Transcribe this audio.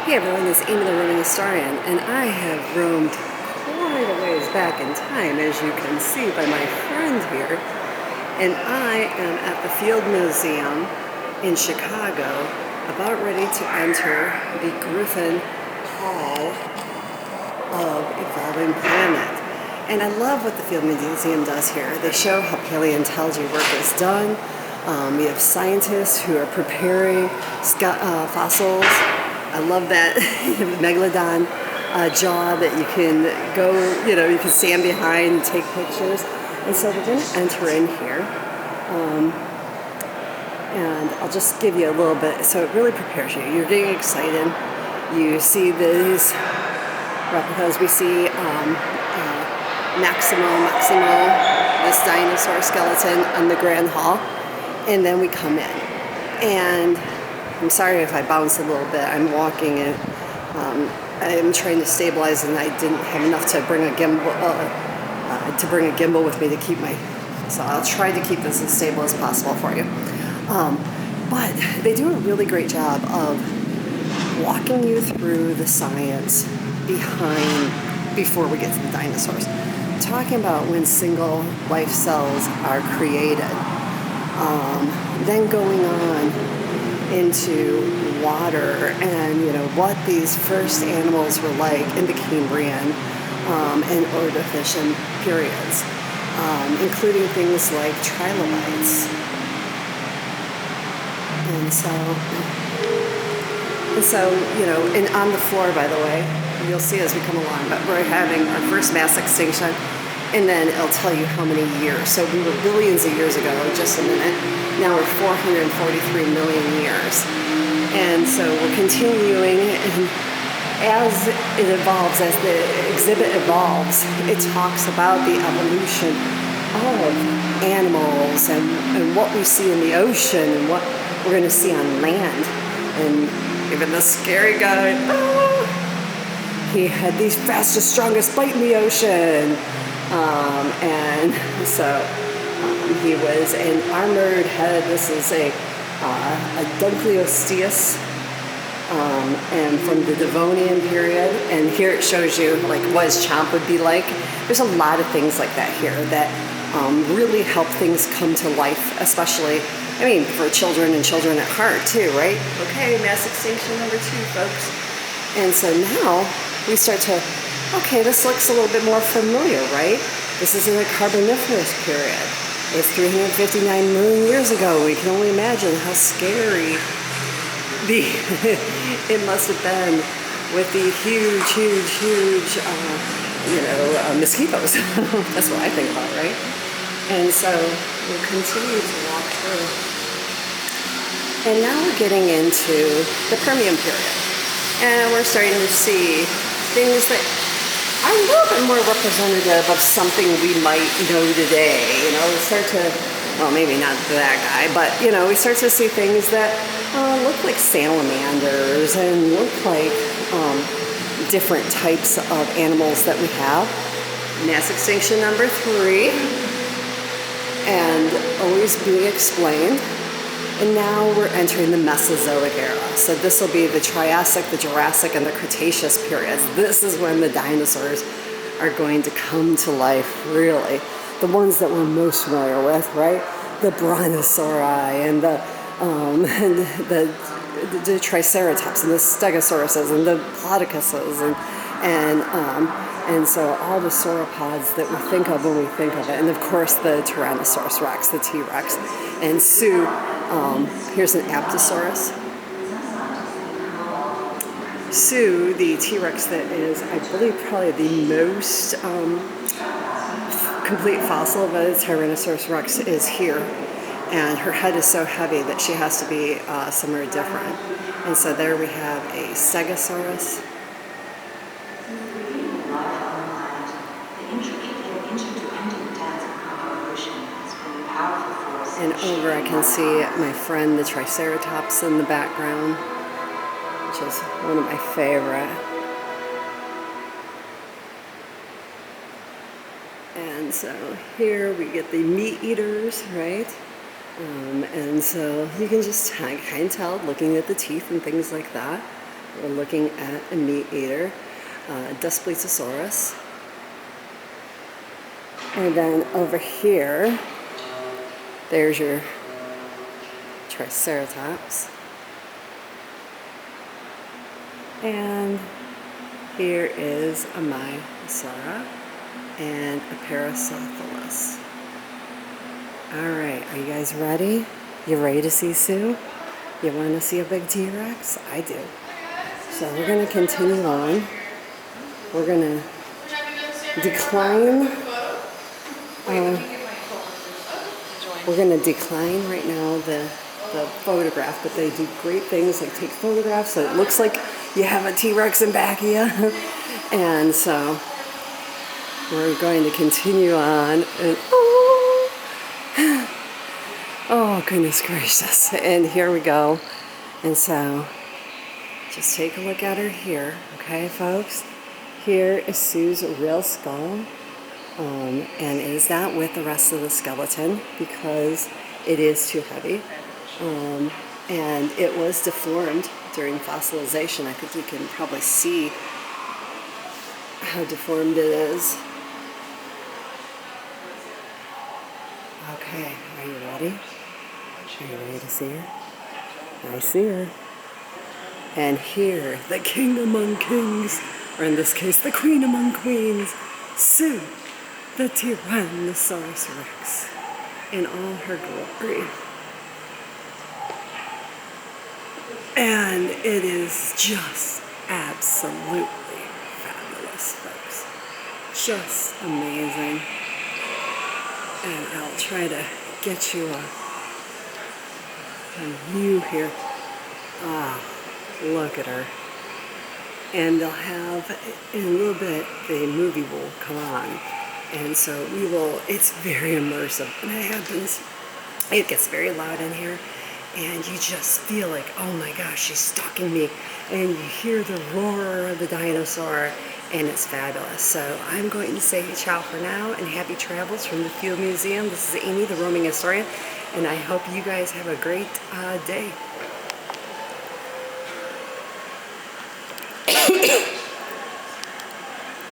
Hey everyone, it's Amy the Roaming Historian, and I have roamed quite a ways back in time, as you can see by my friend here. And I am at the Field Museum in Chicago, about ready to enter the Griffin Hall of Evolving Planet. And I love what the Field Museum does here. They show how paleontology work is done. We have scientists who are preparing fossils. I love that megalodon jaw that you can go, you can stand behind and take pictures. And so we're going to enter in here. And I'll just give you a little bit, so it really prepares you. You're getting excited. You see these replicas. We see Maximo, this dinosaur skeleton on the Grand Hall. And then we come in. And I'm sorry if I bounce a little bit. I'm walking and I'm trying to stabilize, and I didn't have enough to bring a gimbal with me to keep my. So I'll try to keep this as stable as possible for you. But they do a really great job of walking you through the science before we get to the dinosaurs. Talking about when single life cells are created, then going on into water and what these first animals were like in the Cambrian and Ordovician periods, including things like trilobites. And so and on the floor, by the way, you'll see as we come along, but we're having our first mass extinction, and then it'll tell you how many years. So we were billions of years ago, just a minute. Now we're 443 million years. And so we're continuing, and as it evolves, as the exhibit evolves, it talks about the evolution of animals and what we see in the ocean and what we're going to see on land. And even the scary guy, he had the fastest, strongest bite in the ocean. And so he was an armored head. This is a Dunkleosteus, and from the Devonian period. And here it shows you what his chomp would be like. There's a lot of things like that here that really help things come to life, especially, for children and children at heart too, right? Okay, mass extinction number 2, folks. And so now we start to, okay, this looks a little bit more familiar, right? This is in the Carboniferous period. It's 359 million years ago. We can only imagine how scary it must have been with the huge mosquitoes. That's what I think about, right? And so we'll continue to walk through. And now we're getting into the Permian period. And we're starting to see things that are a little bit more representative of something we might know today. We start to, well, maybe not that guy, but, we start to see things that look like salamanders and look like different types of animals that we have. Mass extinction number 3, and always being explained. And now we're entering the Mesozoic era. So this will be the Triassic, the Jurassic, and the Cretaceous periods. This is when the dinosaurs are going to come to life, really. The ones that we're most familiar with, right? The Brontosauri and the Triceratops and the Stegosauruses and the Platypuses and so all the sauropods that we think of when we think of it. And of course the Tyrannosaurus Rex, the T-Rex. And Sue, here's an Apatosaurus. Sue, the T-Rex that is, I believe, probably the most complete fossil of a Tyrannosaurus Rex is here. And her head is so heavy that she has to be somewhere different. And so there we have a Stegosaurus. And over I can see my friend the Triceratops in the background, which is one of my favorite. And so here we get the meat eaters, right? And so you can just kind of tell looking at the teeth and things like that. We're looking at a meat eater, Duspleetosaurus. And then over here, there's your Triceratops. And here is a Maisaura and a Paracephalus. Alright, are you guys ready? You ready to see Sue? You want to see a big T-Rex? I do. So we're going to continue on. We're going to decline. We're going to decline right now the photograph, but they do great things like take photographs so it looks like you have a T-Rex in back of you. And so we're going to continue on. And oh, goodness gracious. And here we go. And so just take a look at her here, okay, folks? Here is Sue's real skull. And it is not with the rest of the skeleton because it is too heavy. And it was deformed during fossilization. I think you can probably see how deformed it is. Okay, are you ready? Are you ready to see her? I see her. And here, the king among kings, or in this case, the queen among queens, Sue, the Tyrannosaurus Rex, in all her glory. And it is just absolutely fabulous, folks. Just amazing. And I'll try to get you a view here. Ah, look at her. And they'll have, in a little bit, the movie will come on. And so we will, it's very immersive. And it happens, it gets very loud in here. And you just feel like, oh my gosh, she's stalking me. And you hear the roar of the dinosaur, and it's fabulous. So I'm going to say ciao for now, and happy travels from the Field Museum. This is Amy, the roaming historian, and I hope you guys have a great day.